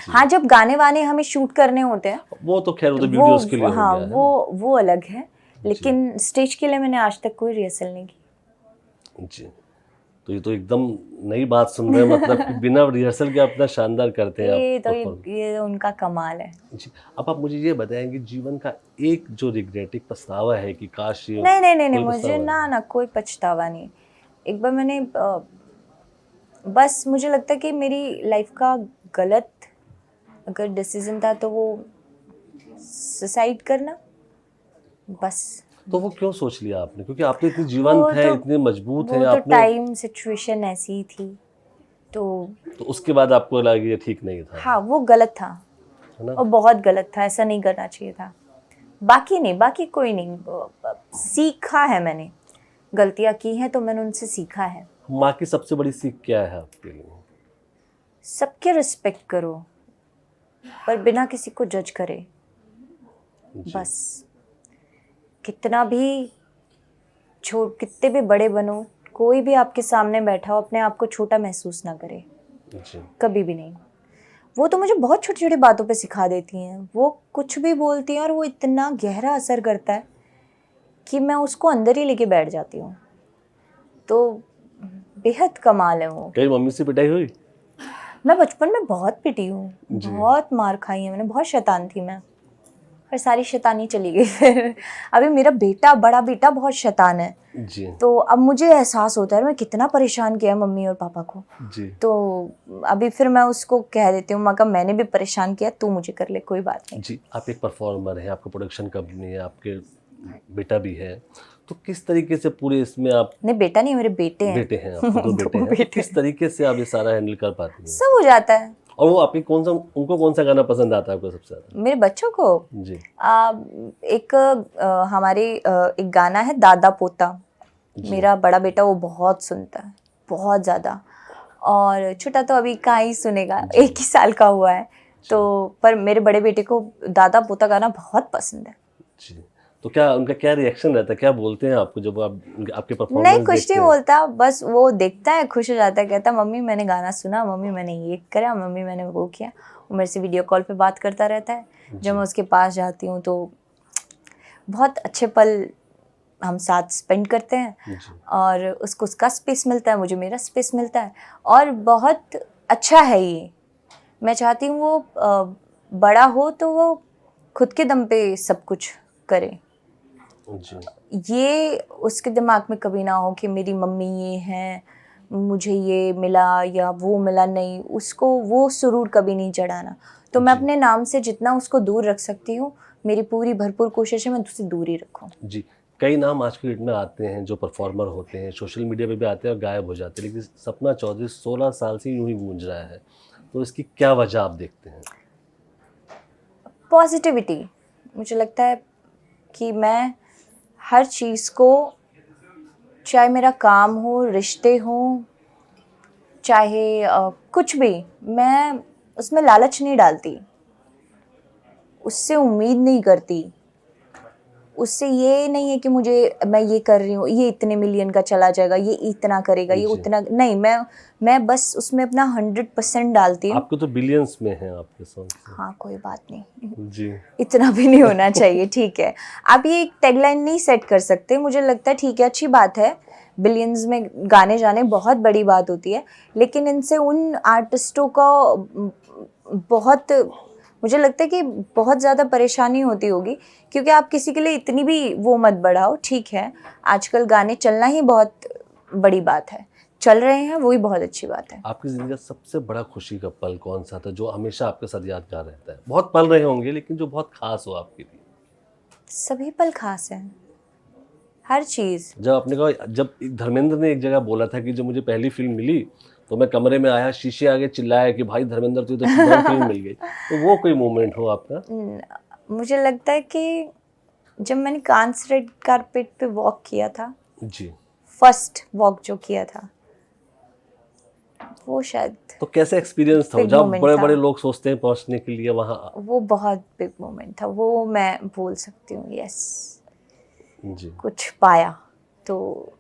हाँ, जब गाने वाने हमें शूट करने होते हैं वो तो खैर, वो तो वीडियोस के लिए हो हाँ, गया है। वो अलग है, लेकिन स्टेज के लिए मैंने आज तक कोई रिहर्सल नहीं की। जी। तो ये तो एकदम नई बात सुन रहे हैं, मतलब कि बिना रिहर्सल के अपना शानदार करते हैं आप। ये उनका कमाल है। जी। अब आप मुझे ये बताएंगे, जीवन का एक जो रिग्रेट, एक पछतावा है कि काश ये नहीं, मुझे ना कोई पछतावा नहीं। एक बार मैंने बस मुझे लगता है कि मेरी लाइफ का गलत अगर डिसीजन था तो वो सुसाइड करना, बस। तो वो क्यों सोच लिया आपने? क्योंकि आप तो इतनी जीवंत है, इतने मजबूत है, वो तो आपने टाइम सिचुएशन ऐसी ही थी, तो उसके बाद आपको लगा कि ये ठीक नहीं था? हाँ, वो गलत था, है ना? और बहुत गलत था, ऐसा नहीं करना चाहिए था। बाकी कोई नहीं, सीखा है मैंने, गलतियाँ की हैं तो मैंने उनसे सीखा है। माँ की सबसे बड़ी सीख क्या है आपके लिए? सबके रिस्पेक्ट करो, पर बिना किसी को जज करे। जी। बस कितना भी कितने भी बड़े बनो, कोई भी आपके सामने बैठा हो, अपने आप को छोटा महसूस ना करे, जी। कभी भी नहीं। वो तो मुझे बहुत छोटी छोटी बातों पे सिखा देती हैं, वो कुछ भी बोलती हैं और वो इतना गहरा असर करता है कि मैं उसको अंदर ही लेके बैठ जाती हूँ। तो बेहद कमाल है वो। कहीं मम्मी से पिटाई हुई? मैं बचपन में बहुत पिटी हूँ, जी। बहुत मार खाई है मैंने, बहुत शैतान थी मैं, पर सारी शैतानी चली गई फिर। अभी मेरा बेटा, बड़ा बेटा बहुत शैतान है। जी। तो अब मुझे एहसास होता है मैं कितना परेशान किया है मम्मी और पापा को। जी। तो अभी फिर मैं उसको कह देती हूँ, माँ का मैंने भी परेशान किया, तू मुझे कर ले, कोई बात नहीं। जी, आप एक परफॉर्मर हैं, आपका प्रोडक्शन कंपनी है, आपके बेटा भी है, तो किस तरीके से पूरे इसमें आप नहीं, बेटा नहीं, मेरे बेटे हैं। बेटे हैं, आपके 2 बेटे दो हैं, तो बेटे किस तरीके से आप ये सारा हैंडल कर पाती हैं? सब हो जाता है। और वो आपकी उनको कौन सा गाना पसंद आता है आपको सबसे ज़्यादा? मेरे बच्चों को जी। हमारे एक गाना है दादा पोता, जी। मेरा बड़ा बेटा वो बहुत सुनता है, बहुत ज़्यादा। और छोटा तो अभी कहाँ ही सुनेगा, 1 ही साल का हुआ है। तो पर मेरे बड़े बेटे को दादा पोता गाना बहुत पसंद है। जी। तो क्या उनका क्या रिएक्शन रहता है, क्या बोलते हैं आपको जब आप आपके नहीं, परफॉर्मेंस कुछ देखते नहीं हैं? बोलता, बस वो देखता है, खुश हो जाता है, कहता है मम्मी मैंने गाना सुना, मम्मी मैंने ये करा, मम्मी मैंने वो किया। वो मेरे से वीडियो कॉल पे बात करता रहता है। जब मैं उसके पास जाती हूँ तो बहुत अच्छे पल हम साथ स्पेंड करते हैं, जी। और उसको उसका स्पेस मिलता है, मुझे मेरा स्पेस मिलता है, और बहुत अच्छा है ये। मैं चाहती हूँ वो बड़ा हो तो वो खुद के दम पे सब कुछ करे। जी। ये उसके दिमाग में कभी ना हो कि मेरी मम्मी ये है, मुझे ये मिला या वो मिला, नहीं, उसको वो सुरूर कभी नहीं चढ़ाना। तो मैं जी। अपने नाम से जितना उसको दूर रख सकती हूँ, मेरी पूरी भरपूर कोशिश है मैं उससे दूर ही रखूँ। जी। कई नाम आज की डेट में आते हैं जो परफॉर्मर होते हैं, सोशल मीडिया पे भी आते हैं और गायब हो जाते हैं, लेकिन सपना चौधरी 16 साल से यूं ही गूंज रहा है, तो इसकी क्या वजह आप देखते हैं? पॉजिटिविटी। मुझे लगता है कि मैं हर चीज़ को, चाहे मेरा काम हो, रिश्ते हों, चाहे कुछ भी, मैं उसमें लालच नहीं डालती, उससे उम्मीद नहीं करती, उससे ये नहीं है कि मैं ये कर रही हूँ, ये इतने मिलियन का चला जाएगा, ये इतना करेगा, ये जी। उतना नहीं। मैं बस उसमें अपना 100% डालती हूँ। आपको तो बिलियंस में है आपके सॉन्ग से। हाँ, कोई बात नहीं, जी। इतना भी नहीं होना चाहिए, ठीक है। आप ये एक टैगलाइन नहीं सेट कर सकते, मुझे लगता है ठीक है, अच्छी बात है, बिलियंस में गाने जाने बहुत बड़ी बात होती है, लेकिन इनसे उन आर्टिस्टों का बहुत, मुझे लगता है कि बहुत ज़्यादा परेशानी होती होगी, क्योंकि आप किसी के लिए इतनी भी वो मत बढ़ाओ। ठीक है, आजकल गाने चलना ही बहुत बड़ी बात है, चल रहे हैं, वही बहुत अच्छी बात है। आपकी ज़िंदगी का सबसे बड़ा खुशी का पल कौन सा था जो हमेशा आपके साथ यादगार रहता है? बहुत पल रहे होंगे लेकिन जो बहुत खास हो आपके लिए। सभी पल खास हैं, हर चीज़। जब आपने कहा, जब धर्मेंद्र ने एक जगह बोला था कि जब मुझे पहली फिल्म मिली तो मैं कमरे में आया, शीशे आगे चिल्लाया कि भाई धर्मेंद्र तुझे तो सुपर फिल्म मिल गई, तो वो कोई मोमेंट हो आपका? मुझे लगता है कि जब मैंने कांस रेड कारपेट पे वॉक किया था, जी। फर्स्ट वॉक जो किया था, वो शायद तो कैसे एक्सपीरियंस था Big जब moment बड़े था। बड़े लोग सोचते हैं पहुंचने के लिए वहाँ? वो बहुत बिग मोमेंट था, वो मैं बोल सकती हूँ, यस। जी। कुछ पाया तो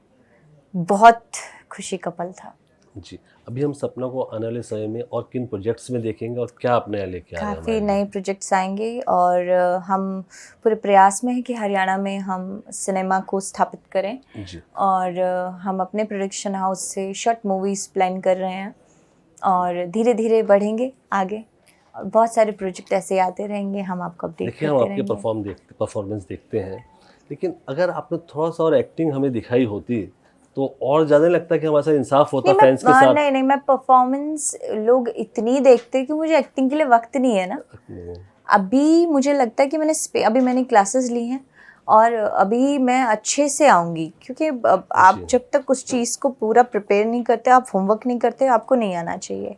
बहुत खुशी का पल था। जी। अभी हम सपना को आने वाले समय में और किन प्रोजेक्ट्स में देखेंगे और क्या आप नया लेके आ रहे हैं काफ़ी हमारे नए लिए? प्रोजेक्ट्स आएंगे, और हम पूरे प्रयास में हैं कि हरियाणा में हम सिनेमा को स्थापित करें, जी। और हम अपने प्रोडक्शन हाउस से शॉर्ट मूवीज़ प्लान कर रहे हैं, और धीरे धीरे बढ़ेंगे आगे, और बहुत सारे प्रोजेक्ट ऐसे आते रहेंगे, हम आपको अपडेट देखिए, हम करते आपके रहेंगे। परफॉर्मेंस देखते हैं, लेकिन अगर आपने थोड़ा सा और एक्टिंग हमें दिखाई होती तो और ज़्यादा नहीं लगता कि हमारे साथ इंसाफ होता नहीं, फैंस के साथ? नहीं, मैं परफॉर्मेंस लोग इतनी देखते हैं कि मुझे एक्टिंग के लिए वक्त नहीं है ना। अभी मुझे लगता है कि अभी मैंने क्लासेस ली हैं, और अभी मैं अच्छे से आऊँगी, क्योंकि आप जब तक उस चीज़ को पूरा प्रिपेयर नहीं करते, आप होमवर्क नहीं करते, आपको नहीं आना चाहिए,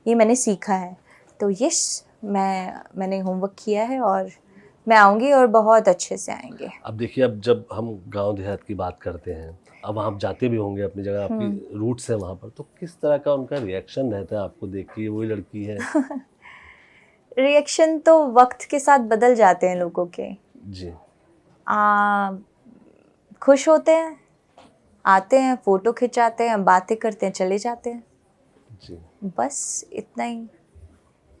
ये मैंने सीखा है। तो यस, मैंने होमवर्क किया है, और मैं आऊँगी, और बहुत अच्छे से आएंगे। अब देखिए, अब जब हम गांव देहात की बात करते हैं, अब आप जाते भी होंगे अपनी जगह, आपकी रूट्स है वहाँ पर, तो किस तरह का उनका रिएक्शन रहता है आपको देख के, वही लड़की है? रिएक्शन तो वक्त के साथ बदल जाते हैं लोगों के। जी। खुश होते हैं, आते हैं, फोटो खिंचाते हैं, बातें करते हैं, चले जाते हैं, जी। बस इतना ही।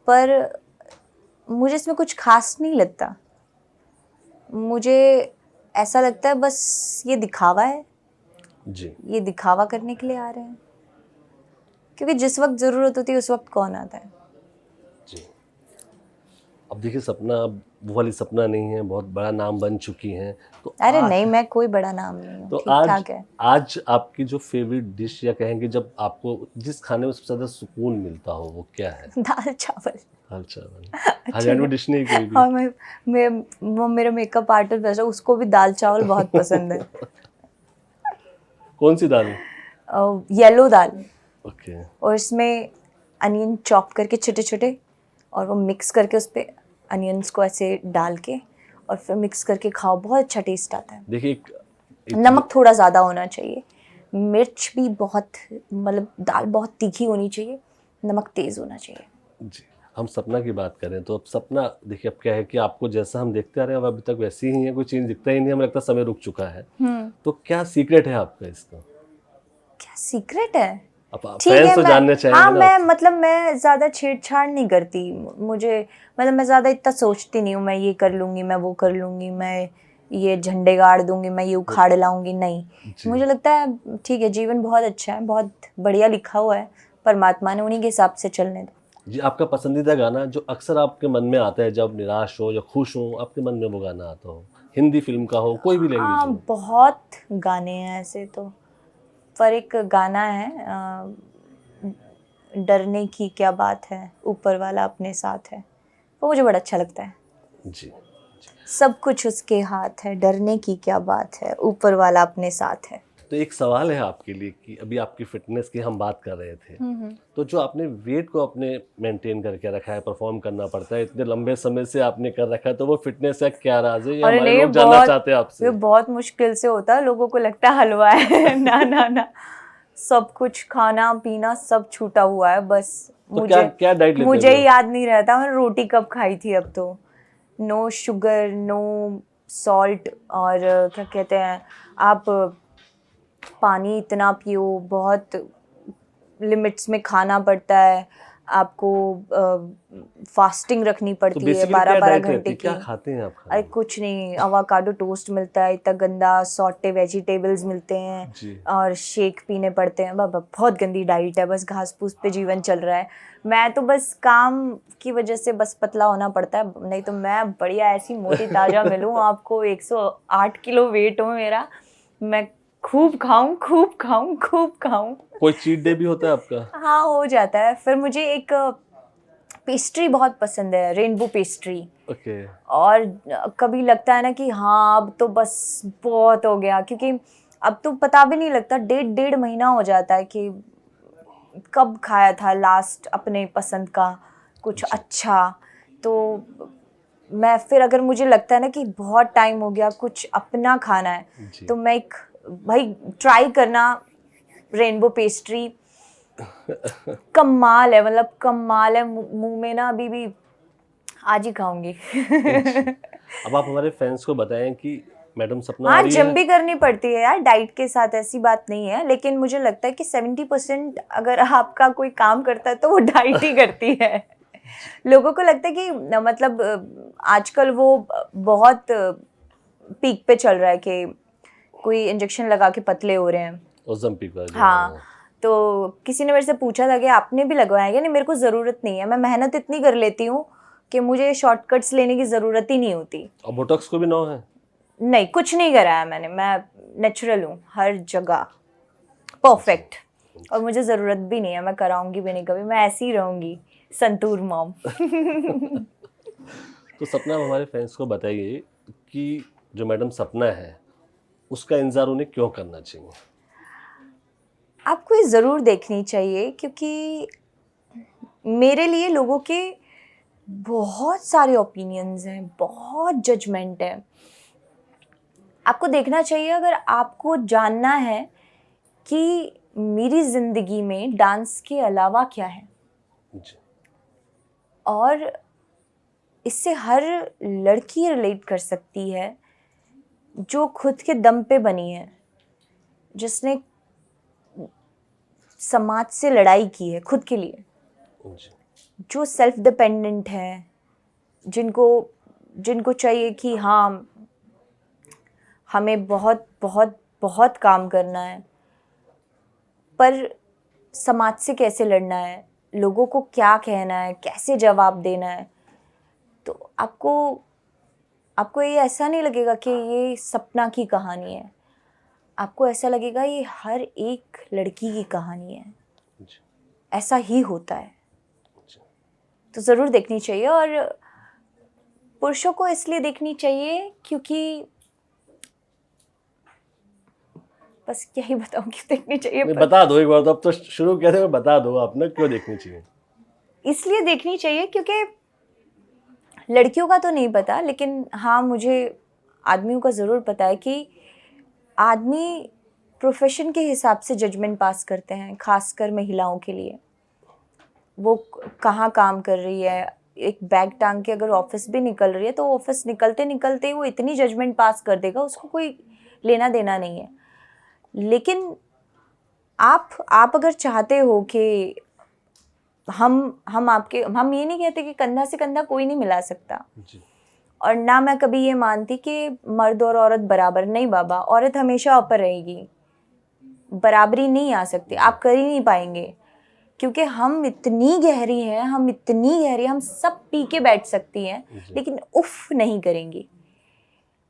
पर मुझे इसमें कुछ खास नहीं लगता। मुझे ऐसा लगता है बस ये दिखावा है, जी। ये दिखावा करने के लिए आ रहे हैं, क्योंकि जिस वक्त ज़रूरत होती है उस वक्त कौन आता है। जी। अब देखिए सपना अब वो वाली सपना नहीं है, बहुत बड़ा नाम बन चुकी हैं। तो अरे आज नहीं, मैं कोई बड़ा नाम नहीं हूँ, तो ठीक आज ठाक है। आज आपकी जो फेवरेट डिश या कहेंगे जब आपको जिस खाने में सबसे ज़्यादा सुकून मिलता हो वो क्या है? दाल चावल। दाल चावल। अच्छे हरियाणवी से। डिश नहीं कोई भी? हाँ, वो मेरा मेकअप आर्टिस्ट वैसे उसको भी दाल चावल बहुत पसंद है। कौन सी दाल? येलो दाल, ओके। और इसमें अनियन चॉप करके छोटे छोटे, और वो मिक्स करके उस पर अनियंस को ऐसे डाल के और फिर मिक्स करके खाओ, बहुत अच्छा टेस्ट आता है। देखिए एक नमक थोड़ा ज़्यादा होना चाहिए, मिर्च भी बहुत, मतलब दाल बहुत तीखी होनी चाहिए, नमक तेज़ होना चाहिए। जी, हम सपना की बात करें तो अब सपना देखिए अब क्या है कि आपको जैसा हम देखते आ रहे हैं अब अभी तक वैसे ही है, कोई चेंज दिखता ही नहीं, हमें लगता है समय रुक चुका है। तो क्या सीक्रेट है आपका इसका? क्या सीक्रेट है? अब ठीक फैंस है, तो जानने चाहेंगे हाँ, ना मैं आपसे। मतलब मैं ज़्यादा छेड़छाड़ नहीं करती। मुझे मतलब मैं ज़्यादा इतना सोचती नहीं हूँ, मैं ये कर लूँगी, मैं वो कर लूँगी, मैं ये झंडे गाड़ दूँगी, मैं ये उखाड़ लाऊँगी, नहीं। जी। मुझे लगता है ठीक है, जीवन बहुत अच्छा है, बहुत बढ़िया लिखा हुआ है, परमात्मा ने, उन्हीं के हिसाब से चलने दो। जी, आपका पसंदीदा गाना जो अक्सर आपके मन में आता है जब निराश हो या खुश हो, आपके मन में वो गाना आता हो, हिंदी फिल्म का हो, कोई भी लैंग्वेज हाँ, हो? बहुत गाने हैं ऐसे तो, पर एक गाना है डरने की क्या बात है, ऊपर वाला अपने साथ है, वो मुझे बड़ा अच्छा लगता है। जी। सब कुछ उसके हाथ है, डरने की क्या बात है, ऊपर वाला अपने साथ है। तो एक सवाल है आपके लिए कि अभी आपकी फिटनेस की हम बात कर रहे थे, तो जो आपने वेट को अपने मेंटेन करके रखा है, परफॉर्म करना पड़ता है, इतने लंबे समय से आपने कर रखा है, तो वो फिटनेस का क्या राज है, ये और हमारे नहीं, लोग जानना चाहते हैं ये आपसे। बहुत मुश्किल से होता है, लोगों को लगता है हलवा है। ना ना ना, सब कुछ खाना पीना सब छूटा हुआ है, बस तो क्या मुझे क्या डाइट लेते मुझे हैं ही याद नहीं रहता मैंने रोटी कब खाई थी। अब तो नो शुगर, नो सॉल्ट, और क्या कहते हैं, आप पानी इतना पियो, बहुत लिमिट्स में खाना पड़ता है आपको, फास्टिंग रखनी तो पड़ती है बेसिकली क्या 12-12 डाइट रहती घंटे है, की। क्या खाते हैं आप खाने अरे में? कुछ नहीं, अवाकाडो टोस्ट मिलता है, इतना गंदा, सॉटे वेजिटेबल्स मिलते हैं, जी। और शेक पीने पड़ते हैं। बाबा बहुत गंदी डाइट है, बस घास फूस पे जीवन चल रहा है। मैं तो बस काम की वजह से बस पतला होना पड़ता है, नहीं तो मैं बढ़िया ऐसी मोटी ताजा मिलूँ आपको। 108 किलो वेट हो मेरा, मैं खूब खाऊं, खूब खाऊं, खूब खाऊं। कोई चीट डे भी होता है आपका? हाँ, हो जाता है। फिर मुझे एक पेस्ट्री बहुत पसंद है, रेनबो पेस्ट्री। ओके। और कभी लगता है ना कि हाँ अब तो बस बहुत हो गया, क्योंकि अब तो पता भी नहीं लगता, 1.5 महीना हो जाता है कि कब खाया था लास्ट अपने पसंद का कुछ जी। अच्छा। तो मैं फिर, अगर मुझे लगता है ना कि बहुत टाइम हो गया कुछ अपना खाना है, जी। तो मैं एक, भाई ट्राई करना, रेनबो पेस्ट्री कमाल है, मतलब कमाल है। मुंह में ना अभी भी आज ही खाऊंगी। जी। अब आप हमारे फैंस को बताएं कि मैडम सपना आ हाँ, रही जिम है। भी करनी पड़ती है यार डाइट के साथ, ऐसी बात नहीं है, लेकिन मुझे लगता है कि 70% अगर आपका कोई काम करता है तो वो डाइट ही करती है। लोगों को लगता है कि मतलब आजकल वो बहुत पीक पे चल रहा है कि कोई इंजेक्शन लगा के पतले हो रहे हैं। ओज़ेम्पिक का जो हाँ, तो किसी ने मेरे से पूछा था कि आपने भी लगवाया क्या? नहीं, मेरे को ज़रूरत नहीं है, मैं मेहनत इतनी कर लेती हूँ कि मुझे शॉर्टकट्स लेने की ज़रूरत ही नहीं होती। और बोटॉक्स को भी नो है? नहीं, कुछ नहीं कराया मैंने, मैं नेचुरल हूँ हर जगह, परफेक्ट, और मुझे ज़रूरत भी नहीं है, मैं कराऊंगी भी नहीं कभी, मैं ऐसी ही रहूंगी, संतूर मॉम। तो सपना आप हमारे फैंस को बताइए कि जो मैडम सपना है उसका इंतजार उन्हें क्यों करना चाहिए? आपको ये ज़रूर देखनी चाहिए, क्योंकि मेरे लिए लोगों के बहुत सारे ओपिनियंस हैं, बहुत जजमेंट है। आपको देखना चाहिए, अगर आपको जानना है कि मेरी ज़िंदगी में डांस के अलावा क्या है, जी। और इससे हर लड़की रिलेट कर सकती है जो खुद के दम पे बनी है, जिसने समाज से लड़ाई की है खुद के लिए, जी, जो सेल्फ डिपेंडेंट है, जिनको जिनको चाहिए कि हाँ हमें बहुत बहुत बहुत काम करना है, पर समाज से कैसे लड़ना है, लोगों को क्या कहना है, कैसे जवाब देना है। तो आपको ये ऐसा नहीं लगेगा कि ये सपना की कहानी है, आपको ऐसा लगेगा ये हर एक लड़की की कहानी है, जी, ऐसा ही होता है। जी। तो ज़रूर देखनी चाहिए, और पुरुषों को इसलिए देखनी चाहिए क्योंकि बस क्या ही बताऊँ क्यों देखनी चाहिए, नहीं, पर बता दो एक बार, तो अब तो शुरू कैसे में बता दो आप ना, क्यों देखनी चाहिए। इसलिए देखनी चाहिए क्योंकि लड़कियों का तो नहीं पता, लेकिन हाँ मुझे आदमियों का ज़रूर पता है कि आदमी प्रोफेशन के हिसाब से जजमेंट पास करते हैं, खासकर महिलाओं के लिए। वो कहाँ काम कर रही है, एक बैग टांग के अगर ऑफिस भी निकल रही है तो ऑफिस निकलते निकलते वो इतनी जजमेंट पास कर देगा, उसको कोई लेना देना नहीं है। लेकिन आप अगर चाहते हो कि हम ये नहीं कहते कि कंधा से कंधा कोई नहीं मिला सकता, जी, और ना मैं कभी ये मानती कि मर्द और औरत बराबर, नहीं बाबा, औरत हमेशा ऊपर रहेगी, बराबरी नहीं आ सकती, आप कर ही नहीं पाएंगे, क्योंकि हम इतनी गहरी हैं, हम सब पी के बैठ सकती हैं, जी। लेकिन उफ नहीं करेंगी।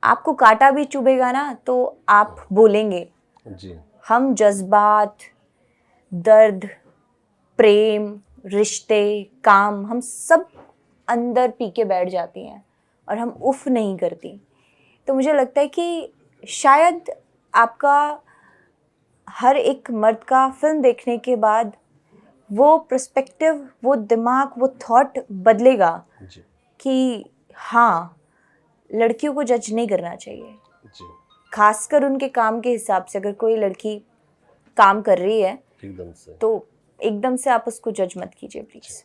आपको कांटा भी चुभेगा ना तो आप बोलेंगे। जी, हम जज्बात, दर्द, प्रेम, रिश्ते, काम, हम सब अंदर पी के बैठ जाती हैं और हम उफ नहीं करती। तो मुझे लगता है कि शायद आपका हर एक मर्द का फिल्म देखने के बाद वो पर्सपेक्टिव, वो दिमाग, वो थॉट बदलेगा जी, कि हाँ, लड़कियों को जज नहीं करना चाहिए, जी, खासकर उनके काम के हिसाब से। अगर कोई लड़की काम कर रही है एकदम से। तो एकदम से आप उसको जज मत कीजिए प्लीज़।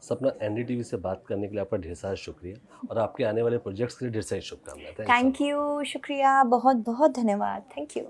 सपना, एनडीटीवी से बात करने के लिए आपका ढेर सारा शुक्रिया, और आपके आने वाले प्रोजेक्ट्स के लिए ढेर सारी शुभकामनाएं। थैंक यू, शुक्रिया, बहुत बहुत धन्यवाद, थैंक यू।